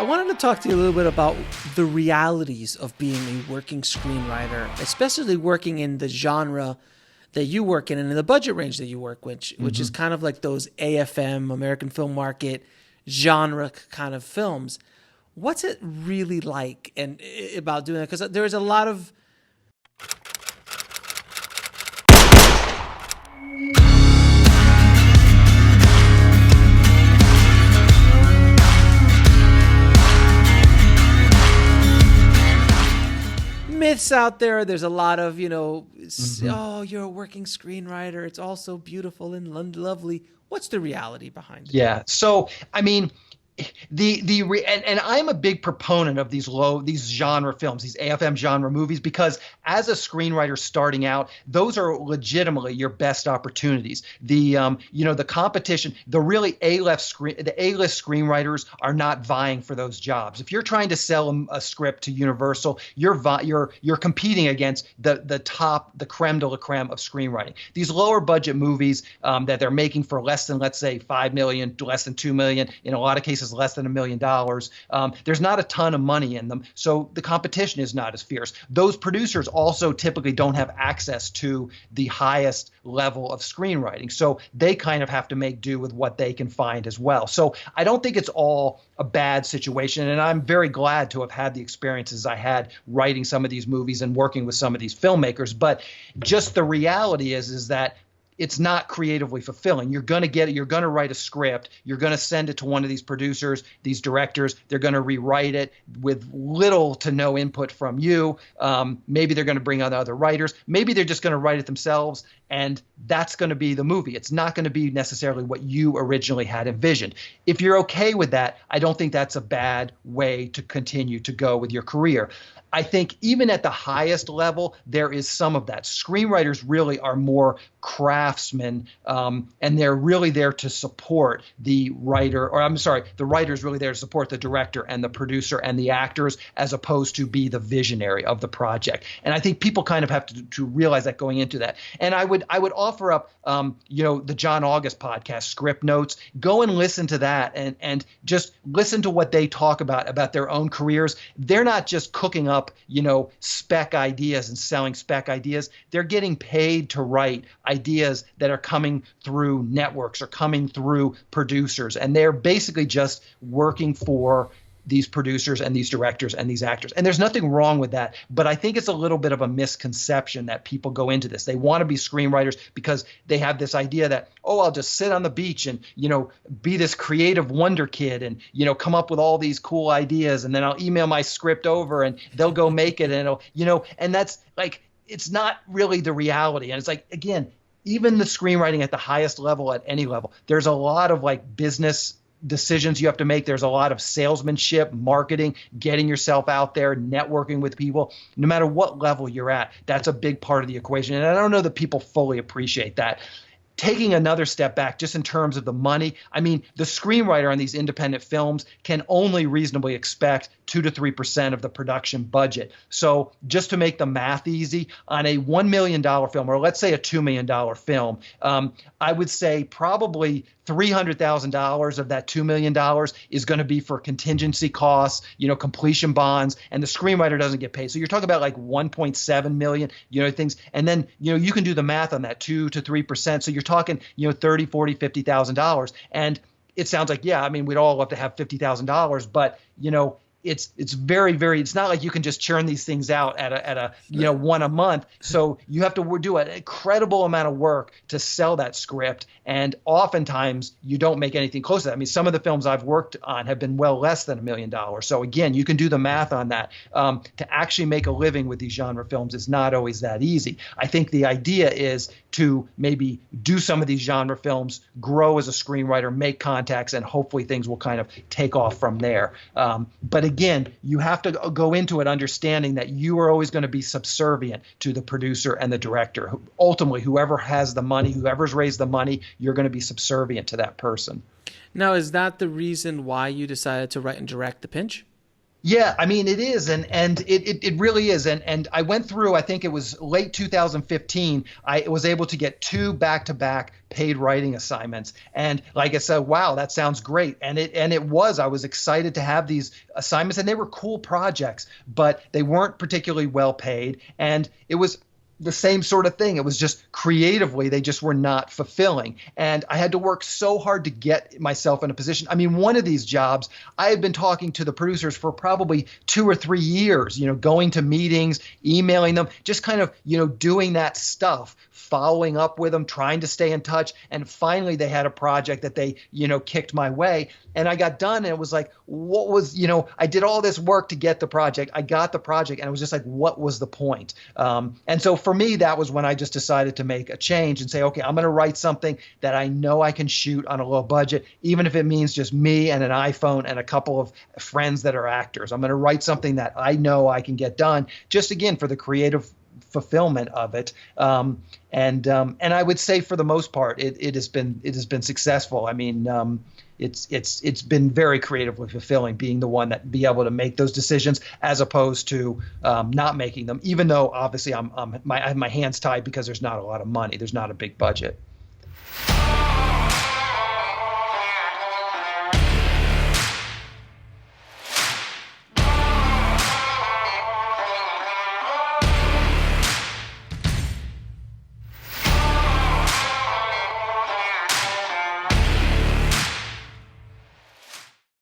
wanted to talk to you a little bit about the realities of being a working screenwriter, especially working in the genre that you work in and in the budget range that you work, which is kind of like those AFM, American Film Market, genre kind of films. What's it really like and about doing that? Because there's a lot of myths out there. There's a lot of, oh, you're a working screenwriter. It's all so beautiful and lovely. What's the reality behind it? Yeah. So, I mean, and I'm a big proponent of these genre films, these AFM genre movies, because as a screenwriter starting out, those are legitimately your best opportunities. The competition, the really A-list screenwriters are not vying for those jobs. If you're trying to sell a script to Universal, you're competing against the top, the creme de la creme of screenwriting. These lower budget movies that they're making for less than, let's say, $5 million, less than $2 million, in a lot of cases less than $1 million. There's not a ton of money in them, so the competition is not as fierce. Those producers also typically don't have access to the highest level of screenwriting, so they kind of have to make do with what they can find as well. So I don't think it's all a bad situation, and I'm very glad to have had the experiences I had writing some of these movies and working with some of these filmmakers. But just the reality is that it's not creatively fulfilling. You're going to write a script. You're going to send it to one of these producers, these directors. They're going to rewrite it with little to no input from you. Maybe they're going to bring on other writers. Maybe they're just going to write it themselves, and that's going to be the movie. It's not going to be necessarily what you originally had envisioned. If you're okay with that, I don't think that's a bad way to continue to go with your career. I think even at the highest level, there is some of that. Screenwriters really are more craftsmen, and they're really there to support the writer, the writer is really there to support the director and the producer and the actors, as opposed to be the visionary of the project. And I think people kind of have to realize that going into that. And I would offer up, the John August podcast, Script Notes. Go and listen to that and just listen to what they talk about their own careers. They're not just cooking up, spec ideas and selling spec ideas. They're getting paid to write ideas that are coming through networks or coming through producers. And they're basically just working for these producers and these directors and these actors. And there's nothing wrong with that. But I think it's a little bit of a misconception that people go into this. They want to be screenwriters because they have this idea that, I'll just sit on the beach and, be this creative wonder kid and, come up with all these cool ideas. And then I'll email my script over and they'll go make it. And and that's like, it's not really the reality. And it's like, again, even the screenwriting at the highest level, at any level, there's a lot of like business decisions you have to make. There's a lot of salesmanship, marketing, getting yourself out there, networking with people, no matter what level you're at. That's a big part of the equation. And I don't know that people fully appreciate that. Taking another step back, just in terms of the money, I mean, the screenwriter on these independent films can only reasonably expect 2 to 3% of the production budget. So just to make the math easy, on a $1 million film, or let's say a $2 million film, I would say probably $300,000 of that $2 million is going to be for contingency costs, completion bonds, and the screenwriter doesn't get paid. So you're talking about like 1.7 million, things. And then, you can do the math on that, 2 to 3%. So you're talking, $30, $40, $50,000. And it sounds like, we'd all love to have $50,000, but, it's very, very, it's not like you can just churn these things out at a one a month. So you have to do an incredible amount of work to sell that script. And oftentimes you don't make anything close to that. I mean, some of the films I've worked on have been well less than $1 million. So again, you can do the math on that. To actually make a living with these genre films is not always that easy. I think the idea is to maybe do some of these genre films, grow as a screenwriter, make contacts, and hopefully things will kind of take off from there. But again, you have to go into it understanding that you are always going to be subservient to the producer and the director. Ultimately, whoever has the money, whoever's raised the money, you're going to be subservient to that person. Now, is that the reason why you decided to write and direct The Pinch? Yeah, I mean it is, and it really is, and I went through. I think it was late 2015. I was able to get 2 back-to-back paid writing assignments, and like I said, wow, that sounds great, and it was. I was excited to have these assignments, and they were cool projects, but they weren't particularly well paid, and it was the same sort of thing. It was just creatively, they just were not fulfilling. And I had to work so hard to get myself in a position. I mean, one of these jobs, I had been talking to the producers for probably 2 or 3 years, going to meetings, emailing them, just kind of, doing that stuff, following up with them, trying to stay in touch. And finally, they had a project that they, kicked my way. And I got done, and it was like, what was, I did all this work to get the project. I got the project, and it was just like, what was the point? And so for me, that was when I just decided to make a change and say, okay, I'm going to write something that I know I can shoot on a low budget, even if it means just me and an iPhone and a couple of friends that are actors. I'm going to write something that I know I can get done, just again for the creative fulfillment of it. And I would say for the most part, it has been successful. I mean, it's been very creatively fulfilling being the one that be able to make those decisions as opposed to not making them, even though obviously I have my hands tied because there's not a lot of money. There's not a big budget.